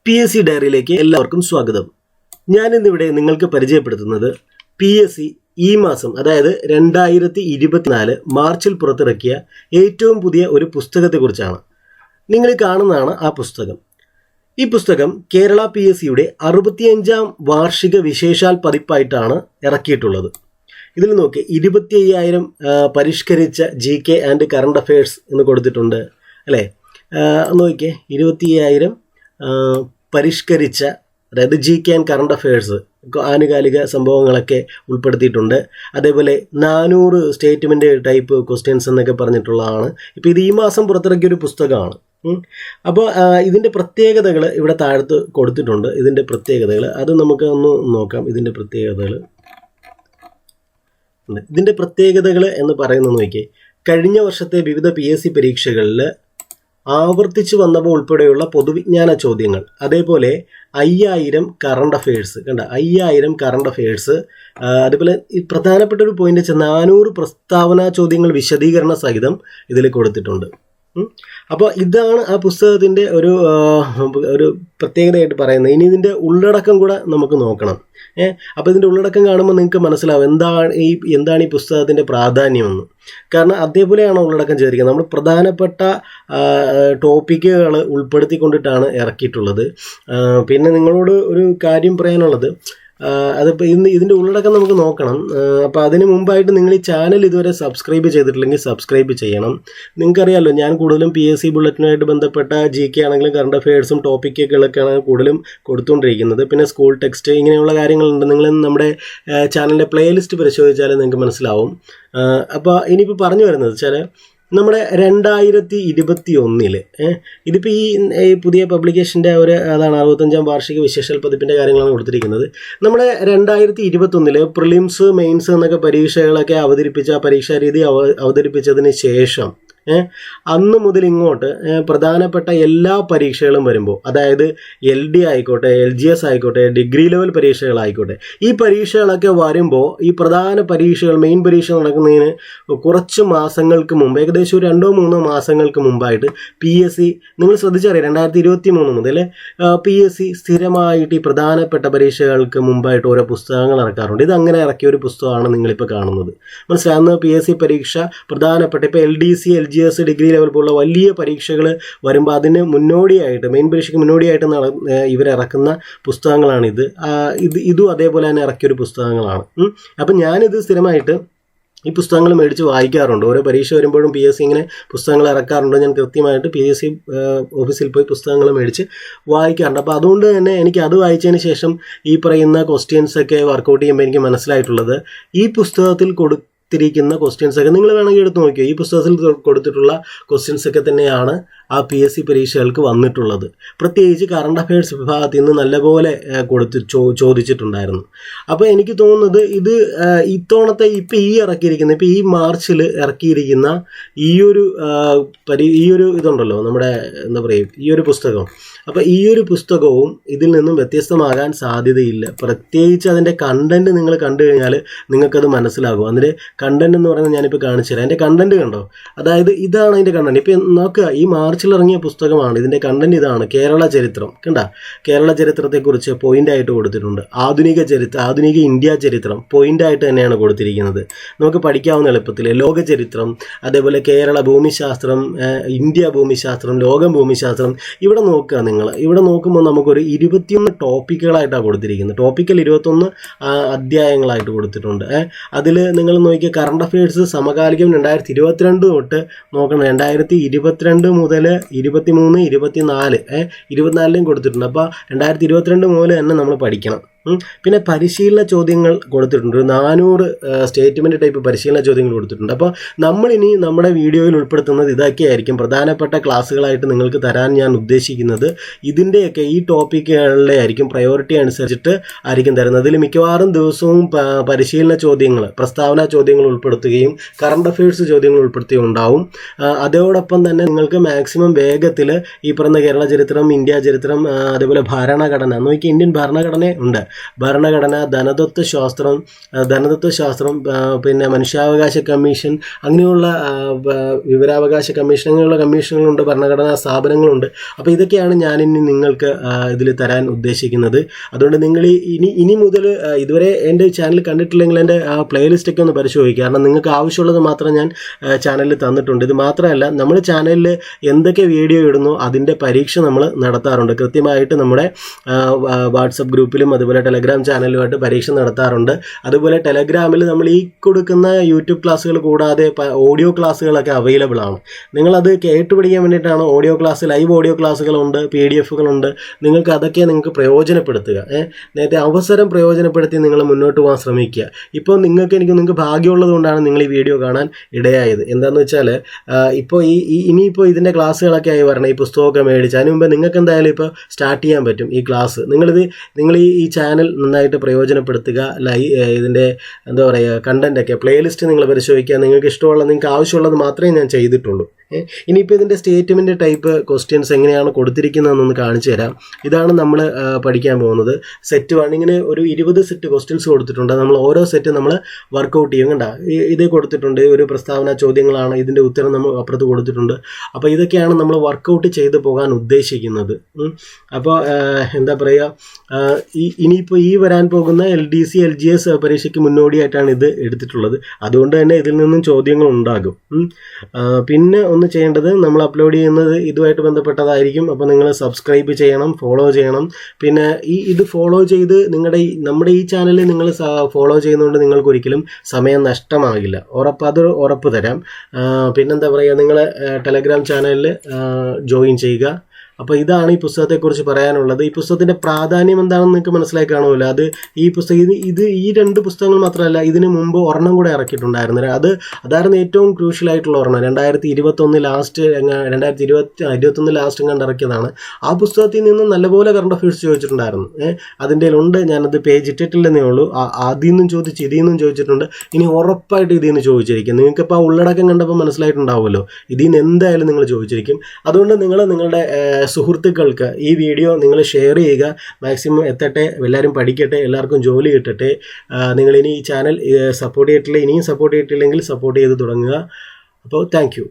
PSC ഡയറിയിലേക്ക് എല്ലാവർക്കും സ്വാഗതം. ഞാനിന്നിവിടെ നിങ്ങൾക്ക് പരിചയപ്പെടുത്തുന്നത് PSC ഈ മാസം അതായത് 2024 മാർച്ചിൽ പുറത്തിറക്കിയ ഏറ്റവും പുതിയ ഒരു പുസ്തകത്തെക്കുറിച്ചാണ്. നിങ്ങൾ കാണുന്നതാണ് ആ പുസ്തകം. ഈ പുസ്തകം കേരള PSCയുടെ 65ാം വാർഷിക വിശേഷാൽ പതിപ്പായിട്ടാണ് ഇറക്കിയിട്ടുള്ളത്. ഇതിൽ നോക്കി 25,000 പരിഷ്കരിച്ച GK ആൻഡ് കറണ്ട് അഫയേഴ്സ് എന്ന് കൊടുത്തിട്ടുണ്ട് അല്ലേ. നോക്കിയേ 25,000 പരിഷ്കരിച്ച അതായത് GK ആൻഡ് കറണ്ട് അഫയേഴ്സ് ആനുകാലിക സംഭവങ്ങളൊക്കെ ഉൾപ്പെടുത്തിയിട്ടുണ്ട്. അതേപോലെ 400 സ്റ്റേറ്റ്മെൻറ്റ് ടൈപ്പ് ക്വസ്റ്റ്യൻസ് എന്നൊക്കെ പറഞ്ഞിട്ടുള്ളതാണ്. ഇപ്പോൾ ഇത് ഈ മാസം പുറത്തിറക്കിയൊരു പുസ്തകമാണ്. അപ്പോൾ ഇതിൻ്റെ പ്രത്യേകതകൾ ഇവിടെ താഴത്ത് കൊടുത്തിട്ടുണ്ട്. ഇതിൻ്റെ പ്രത്യേകതകൾ അത് നമുക്ക് ഒന്ന് നോക്കാം. ഇതിൻ്റെ പ്രത്യേകതകൾ എന്ന് പറയുന്നത് നോക്കിയേ, കഴിഞ്ഞ വർഷത്തെ വിവിധ PSC പരീക്ഷകളിൽ ആവർത്തിച്ച് വന്നപ്പോൾ ഉൾപ്പെടെയുള്ള പൊതുവിജ്ഞാന ചോദ്യങ്ങൾ, അതേപോലെ 5,000 കറണ്ട് അഫയേഴ്സ് 5,000 കറണ്ട് അഫയേഴ്സ്, അതേപോലെ പ്രധാനപ്പെട്ട ഒരു പോയിന്റ് വെച്ചാൽ 400 പ്രസ്താവന ചോദ്യങ്ങൾ വിശദീകരണ സഹിതം ഇതിൽ കൊടുത്തിട്ടുണ്ട്. അപ്പോൾ ഇതാണ് ആ പുസ്തകത്തിൻ്റെ ഒരു പ്രത്യേകതയായിട്ട് പറയുന്നത്. ഇനി ഇതിൻ്റെ ഉള്ളടക്കം കൂടെ നമുക്ക് നോക്കണം. അപ്പോൾ ഇതിൻ്റെ ഉള്ളടക്കം കാണുമ്പോൾ നിങ്ങൾക്ക് മനസ്സിലാവും എന്താണ് ഈ പുസ്തകത്തിൻ്റെ പ്രാധാന്യമെന്ന്. കാരണം അതേപോലെയാണ് ഉള്ളടക്കം ചെയ്തിരിക്കുന്നത്. നമ്മൾ പ്രധാനപ്പെട്ട ടോപ്പിക്കുകൾ ഉൾപ്പെടുത്തിക്കൊണ്ടിട്ടാണ് ഇറക്കിയിട്ടുള്ളത്. പിന്നെ നിങ്ങളോട് ഒരു കാര്യം പറയാനുള്ളത്, അതിപ്പോൾ ഇതിൻ്റെ ഉള്ളടക്കം നമുക്ക് നോക്കണം. അപ്പോൾ അതിന് മുമ്പായിട്ട് നിങ്ങൾ ഈ ചാനൽ ഇതുവരെ സബ്സ്ക്രൈബ് ചെയ്തിട്ടില്ലെങ്കിൽ സബ്സ്ക്രൈബ് ചെയ്യണം. നിങ്ങൾക്കറിയാമല്ലോ, ഞാൻ കൂടുതലും PSC ബുള്ളറ്റിനുമായിട്ട് ബന്ധപ്പെട്ട GK ആണെങ്കിലും കറണ്ട് അഫയേഴ്സും ടോപ്പിക്കുകളൊക്കെയാണ് കൂടുതലും കൊടുത്തുകൊണ്ടിരിക്കുന്നത്. പിന്നെ സ്കൂൾ ടെക്സ്റ്റ് ഇങ്ങനെയുള്ള കാര്യങ്ങളുണ്ട്. നിങ്ങൾ നമ്മുടെ ചാനലിൻ്റെ പ്ലേലിസ്റ്റ് പരിശോധിച്ചാൽ നിങ്ങൾക്ക് മനസ്സിലാവും. അപ്പോൾ ഇനിയിപ്പോൾ പറഞ്ഞു വരുന്നത് വെച്ചാൽ നമ്മുടെ 2021 ഇതിപ്പോൾ ഈ പുതിയ പബ്ലിക്കേഷൻ്റെ അതാണ് 65ാം വാർഷിക വിശേഷാൽ പതിപ്പിൻ്റെ കാര്യങ്ങളാണ് കൊടുത്തിരിക്കുന്നത്. നമ്മുടെ 2021 പ്രിലിംസ് മെയിൻസ് എന്നൊക്കെ പരീക്ഷകളൊക്കെ പരീക്ഷാ രീതി അവതരിപ്പിച്ചതിന് ശേഷം അന്ന് മുതൽ ഇങ്ങോട്ട് പ്രധാനപ്പെട്ട എല്ലാ പരീക്ഷകളും വരുമ്പോൾ, അതായത് LD ആയിക്കോട്ടെ, LGS ആയിക്കോട്ടെ, ഡിഗ്രി ലെവൽ പരീക്ഷകളായിക്കോട്ടെ, ഈ പരീക്ഷകളൊക്കെ വരുമ്പോൾ ഈ പ്രധാന പരീക്ഷകൾ മെയിൻ പരീക്ഷ നടക്കുന്നതിന് കുറച്ച് മാസങ്ങൾക്ക് മുമ്പ്, ഏകദേശം ഒരു 2-3 മാസങ്ങൾക്ക് മുമ്പായിട്ട് PSC, നിങ്ങൾ ശ്രദ്ധിച്ചറിയാം, 2023 മുതൽ PSC സ്ഥിരമായിട്ട് ഈ പ്രധാനപ്പെട്ട പരീക്ഷകൾക്ക് മുമ്പായിട്ട് ഓരോ പുസ്തകങ്ങൾ ഇറക്കാറുണ്ട്. ഇത് അങ്ങനെ ഇറക്കിയ ഒരു പുസ്തകമാണ് നിങ്ങളിപ്പോൾ കാണുന്നത്. മനസ്സിലായി. അന്ന് PSC പരീക്ഷ പ്രധാനപ്പെട്ട ഇപ്പോൾ LDC, LGS, ഡിഗ്രി ലെവൽ പോലുള്ള വലിയ പരീക്ഷകൾ വരുമ്പോൾ അതിന് മുന്നോടിയായിട്ട്, മെയിൻ പരീക്ഷയ്ക്ക് മുന്നോടിയായിട്ട് ഇവരിറക്കുന്ന പുസ്തകങ്ങളാണിത്. ഇതും അതേപോലെ തന്നെ ഇറക്കിയൊരു പുസ്തകങ്ങളാണ്. അപ്പം ഞാനിത് സ്ഥിരമായിട്ട് ഈ പുസ്തകങ്ങൾ മേടിച്ച് വായിക്കാറുണ്ട്. ഓരോ പരീക്ഷ വരുമ്പോഴും PSC ഇങ്ങനെ പുസ്തകങ്ങൾ ഇറക്കാറുണ്ട്. ഞാൻ കൃത്യമായിട്ട് PSC ഓഫീസിൽ പോയി പുസ്തകങ്ങൾ മേടിച്ച് വായിക്കാറുണ്ട്. അപ്പോൾ അതുകൊണ്ട് തന്നെ എനിക്ക് അത് വായിച്ചതിന് ശേഷം ഈ പറയുന്ന ക്വസ്റ്റ്യൻസൊക്കെ വർക്കൗട്ട് ചെയ്യുമ്പോൾ എനിക്ക് മനസ്സിലായിട്ടുള്ളത്, ഈ പുസ്തകത്തിൽ കൊടുത്തിരിക്കുന്ന ക്വസ്റ്റ്യൻസൊക്കെ നിങ്ങൾ വേണമെങ്കിൽ എടുത്ത് നോക്കിയോ, ഈ പുസ്തകത്തിൽ കൊടുത്തിട്ടുള്ള ക്വസ്റ്റ്യൻസൊക്കെ തന്നെയാണ് ആ PSC പരീക്ഷകൾക്ക് വന്നിട്ടുള്ളത്. പ്രത്യേകിച്ച് കറണ്ട് അഫയേഴ്സ് വിഭാഗത്തിൽ നിന്ന് നല്ലപോലെ ചോദിച്ചിട്ടുണ്ടായിരുന്നു. അപ്പോൾ എനിക്ക് തോന്നുന്നത് ഇത് ഇത്തവണത്തെ ഇപ്പോൾ ഈ മാർച്ചിൽ ഇറക്കിയിരിക്കുന്ന ഈ ഒരു ഇതുണ്ടല്ലോ, നമ്മുടെ എന്താ പറയുക, ഈ ഒരു പുസ്തകം. അപ്പോൾ ഈ ഒരു പുസ്തകവും ഇതിൽ നിന്നും വ്യത്യസ്തമാകാൻ സാധ്യതയില്ല. പ്രത്യേകിച്ച് അതിൻ്റെ കണ്ടൻറ്റ് നിങ്ങൾ കണ്ടു കഴിഞ്ഞാൽ നിങ്ങൾക്കത് മനസ്സിലാകും. അതിൻ്റെ കണ്ടൻറ്റ് എന്ന് പറയുന്നത് ഞാനിപ്പോൾ കാണിച്ചു തരാം. അതിൻ്റെ കണ്ടൻറ്റ് കണ്ടോ, അതായത് ഇതാണ് അതിൻ്റെ കണ്ടൻറ്റ്. ഇപ്പോൾ നോക്കുക, ഈ മാർച്ചിൽ ഇറങ്ങിയ പുസ്തകമാണ്. ഇതിൻ്റെ കണ്ടൻറ്റ് ഇതാണ്. കേരള ചരിത്രം കേരള ചരിത്രത്തെക്കുറിച്ച് പോയിൻ്റായിട്ട് കൊടുത്തിട്ടുണ്ട്. ആധുനിക ഇന്ത്യ ചരിത്രം പോയിൻ്റായിട്ട് തന്നെയാണ് കൊടുത്തിരിക്കുന്നത്. നമുക്ക് പഠിക്കാവുന്ന എളുപ്പത്തിൽ ലോക ചരിത്രം, അതേപോലെ കേരള ഭൂമിശാസ്ത്രം, ഇന്ത്യ ഭൂമിശാസ്ത്രം, ലോകം ഭൂമിശാസ്ത്രം. ഇവിടെ നോക്കുക, നിങ്ങൾ ഇവിടെ നോക്കുമ്പോൾ നമുക്കൊരു 21 ടോപ്പിക്കുകളായിട്ടാണ് കൊടുത്തിരിക്കുന്നത്. ടോപ്പിക്കൽ 21 അധ്യായങ്ങളായിട്ട് കൊടുത്തിട്ടുണ്ട്. അതിൽ നിങ്ങൾ നോക്കിയ കറണ്ട് അഫയേഴ്സ് സമകാലികം 2022 തൊട്ട് നോക്കണം. 2022 മുതൽ 23, 24, 24 കൊടുത്തിട്ടുണ്ട്. അപ്പോൾ 2022 മുതൽ തന്നെ നമ്മൾ പഠിക്കണം. പിന്നെ പരിശീലന ചോദ്യങ്ങൾ കൊടുത്തിട്ടുണ്ട്. 400 സ്റ്റേറ്റ്മെൻറ്റ് ടൈപ്പ് പരിശീലന ചോദ്യങ്ങൾ കൊടുത്തിട്ടുണ്ട്. അപ്പോൾ നമ്മളിനി നമ്മുടെ വീഡിയോയിൽ ഉൾപ്പെടുത്തുന്നത് ഇതൊക്കെയായിരിക്കും. പ്രധാനപ്പെട്ട ക്ലാസ്സുകളായിട്ട് നിങ്ങൾക്ക് തരാൻ ഞാൻ ഉദ്ദേശിക്കുന്നത് ഇതിൻ്റെയൊക്കെ ഈ ടോപ്പിക്കുകളിലെ ആയിരിക്കും. പ്രയോറിറ്റി അനുസരിച്ചിട്ട് ആയിരിക്കും തരുന്നത്. അതിൽ മിക്കവാറും ദിവസവും പരിശീലന ചോദ്യങ്ങൾ, പ്രസ്താവന ചോദ്യങ്ങൾ ഉൾപ്പെടുത്തുകയും കറണ്ട് അഫയേഴ്സ് ചോദ്യങ്ങൾ ഉൾപ്പെടുത്തുകയും ഉണ്ടാവും. അതോടൊപ്പം തന്നെ നിങ്ങൾക്ക് മാക്സിമം വേഗത്തിൽ ഈ പറഞ്ഞ കേരള ചരിത്രം, ഇന്ത്യ ചരിത്രം, അതേപോലെ ഭരണഘടന, നോക്കി ഇന്ത്യൻ ഭരണഘടന ഉണ്ട്. ഭരണഘടന, ധനതത്വശാസ്ത്രം, പിന്നെ മനുഷ്യാവകാശ കമ്മീഷൻ, അങ്ങനെയുള്ള വിവരാവകാശ കമ്മീഷൻ, അങ്ങനെയുള്ള കമ്മീഷനുകളുണ്ട്, ഭരണഘടനാ സ്ഥാപനങ്ങളുണ്ട്. അപ്പോൾ ഇതൊക്കെയാണ് ഞാനിനി നിങ്ങൾക്ക് ഇതിൽ തരാൻ ഉദ്ദേശിക്കുന്നത്. അതുകൊണ്ട് നിങ്ങൾ ഇനി മുതൽ ഇതുവരെ എൻ്റെ ചാനൽ കണ്ടിട്ടില്ലെങ്കിൽ എൻ്റെ പ്ലേലിസ്റ്റൊക്കെ ഒന്ന് പരിശോധിക്കുക. കാരണം നിങ്ങൾക്ക് ആവശ്യമുള്ളത് മാത്രം ഞാൻ ചാനലിൽ തന്നിട്ടുണ്ട്. ഇത് മാത്രമല്ല, നമ്മൾ ചാനലിൽ എന്തൊക്കെ വീഡിയോ ഇടുന്നു അതിൻ്റെ പരീക്ഷ നമ്മൾ നടത്താറുണ്ട്. കൃത്യമായിട്ട് നമ്മുടെ വാട്സപ്പ് ഗ്രൂപ്പിലും അതുപോലെ ടെലഗ്രാം ചാനലുമായിട്ട് പരീക്ഷ നടത്താറുണ്ട്. അതുപോലെ ടെലഗ്രാമിൽ നമ്മൾ ഈ കൊടുക്കുന്ന യൂട്യൂബ് ക്ലാസ്സുകൾ കൂടാതെ ഓഡിയോ ക്ലാസ്സുകളൊക്കെ അവൈലബിൾ ആണ്. നിങ്ങളത് കേട്ടുപിടിക്കാൻ വേണ്ടിയിട്ടാണ് ഓഡിയോ ക്ലാസ്, ലൈവ് ഓഡിയോ ക്ലാസ്സുകളുണ്ട്, PDF-കളുണ്ട്. നിങ്ങൾക്ക് പ്രയോജനപ്പെടുത്തുക. നേരത്തെ അവസരം പ്രയോജനപ്പെടുത്തി നിങ്ങൾ മുന്നോട്ട് പോകാൻ ശ്രമിക്കുക. ഇപ്പോൾ നിങ്ങൾക്ക് ഭാഗ്യമുള്ളത് കൊണ്ടാണ് നിങ്ങൾ ഈ വീഡിയോ കാണാൻ ഇടയായത്. എന്താണെന്ന് വെച്ചാൽ ഇപ്പോൾ ഇനിയിപ്പോൾ ഇതിൻ്റെ ക്ലാസ്സുകളൊക്കെ ആയി വരണം. ഈ പുസ്തകമൊക്കെ മേടിച്ച് അതിന് മുമ്പ് നിങ്ങൾക്ക് എന്തായാലും ഇപ്പോൾ സ്റ്റാർട്ട് ചെയ്യാൻ പറ്റും ഈ ക്ലാസ്. നിങ്ങൾ ഈ ചാനൽ നന്നായിട്ട് പ്രയോജനപ്പെടുത്തുക. ഇതിൻ്റെ എന്താ പറയുക, കണ്ടൻറ്റൊക്കെ പ്ലേലിസ്റ്റ് നിങ്ങൾ പരിശോധിക്കുക. നിങ്ങൾക്ക് ആവശ്യമുള്ളത് മാത്രമേ ഞാൻ ചെയ്തിട്ടുള്ളൂ. ഇനിയിപ്പോൾ ഇതിൻ്റെ സ്റ്റേറ്റ്മെൻറ്റ് ടൈപ്പ് ക്വസ്റ്റ്യൻസ് എങ്ങനെയാണ് കൊടുത്തിരിക്കുന്നതെന്നൊന്ന് കാണിച്ചു തരാം. ഇതാണ് നമ്മൾ പഠിക്കാൻ പോകുന്നത്. സെറ്റ് 1 ഇങ്ങനെ ഒരു 20 സെറ്റ് ക്വസ്റ്റ്യൻസ് കൊടുത്തിട്ടുണ്ട്. നമ്മൾ ഓരോ സെറ്റ് നമ്മൾ വർക്കൗട്ട് ചെയ്യും. കണ്ട, ഇത് കൊടുത്തിട്ടുണ്ട്, ഒരു പ്രസ്താവന ചോദ്യങ്ങളാണ്, ഇതിൻ്റെ ഉത്തരം നമ്മൾ അപ്പുറത്ത് കൊടുത്തിട്ടുണ്ട്. അപ്പോൾ ഇതൊക്കെയാണ് നമ്മൾ വർക്കൗട്ട് ചെയ്ത് പോകാൻ ഉദ്ദേശിക്കുന്നത്. അപ്പോൾ എന്താ പറയുക, ഇനിയിപ്പോൾ വരാൻ പോകുന്ന LDC LGS പരീക്ഷയ്ക്ക് മുന്നോടിയായിട്ടാണ് ഇത് എടുത്തിട്ടുള്ളത്. അതുകൊണ്ട് തന്നെ ഇതിൽ നിന്നും ചോദ്യങ്ങൾ ഉണ്ടാകും. പിന്നെ ഒന്ന് ചെയ്യേണ്ടത്, നമ്മൾ അപ്ലോഡ് ചെയ്യുന്നത് ഇതുമായിട്ട് ബന്ധപ്പെട്ടതായിരിക്കും. അപ്പോൾ നിങ്ങൾ സബ്സ്ക്രൈബ് ചെയ്യണം, ഫോളോ ചെയ്യണം. പിന്നെ ഇത് ഫോളോ ചെയ്ത് നമ്മുടെ ഈ ചാനലിൽ നിങ്ങൾ ഫോളോ ചെയ്യുന്നതുകൊണ്ട് നിങ്ങൾക്ക് ഒരിക്കലും സമയം നഷ്ടമാകില്ല. ഉറപ്പ് തരാം. പിന്നെന്താ പറയുക, നിങ്ങൾ ടെലഗ്രാം ചാനലിൽ ജോയിൻ ചെയ്യുക. അപ്പോൾ ഇതാണ് ഈ പുസ്തകത്തെക്കുറിച്ച് പറയാനുള്ളത്. ഈ പുസ്തകത്തിൻ്റെ പ്രാധാന്യം എന്താണെന്ന് നിങ്ങൾക്ക് മനസ്സിലായി കാണുമല്ലോ. ഈ ഈ 2 പുസ്തകങ്ങൾ മാത്രമല്ല, ഇതിന് മുമ്പ് ഒരെണ്ണം കൂടെ ഇറക്കിയിട്ടുണ്ടായിരുന്നു. അതായിരുന്നു ഏറ്റവും ക്രൂഷ്യലായിട്ടുള്ള ഒരെണ്ണം. 2021 ലാസ്റ്റ് കണ്ട് ഇറക്കിയതാണ്. ആ പുസ്തകത്തിൽ നിന്ന് നല്ലപോലെ കറണ്ട് അഫയേഴ്സ് ചോദിച്ചിട്ടുണ്ടായിരുന്നു. അതിൻ്റെ ഉണ്ട്, ഞാനത് പേജ് ഇട്ടിട്ടില്ലെന്നേ ഉള്ളൂ. അതിൽ നിന്നും ചോദിച്ച് ഇതിൽ നിന്നും ചോദിച്ചിട്ടുണ്ട്. ഇനി ഉറപ്പായിട്ട് ഇതിൽ നിന്ന് ചോദിച്ചിരിക്കും. നിങ്ങൾക്കിപ്പോൾ ആ ഉള്ളടക്കം കണ്ടപ്പോൾ മനസ്സിലായിട്ടുണ്ടാവുമല്ലോ, ഇതിൽ നിന്ന് എന്തായാലും നിങ്ങൾ ചോദിച്ചിരിക്കും. അതുകൊണ്ട് നിങ്ങൾ സുഹൃത്തുക്കൾക്ക് ഈ വീഡിയോ നിങ്ങൾ ഷെയർ ചെയ്യുക. മാക്സിമം എത്തട്ടെ, എല്ലാവരും പഠിക്കട്ടെ, എല്ലാവർക്കും ജോലി കിട്ടട്ടെ. നിങ്ങളിനി ഈ ചാനൽ സപ്പോർട്ട് ചെയ്തിട്ടില്ലെങ്കിൽ സപ്പോർട്ട് ചെയ്ത് തുടങ്ങുക. അപ്പോൾ താങ്ക് യു.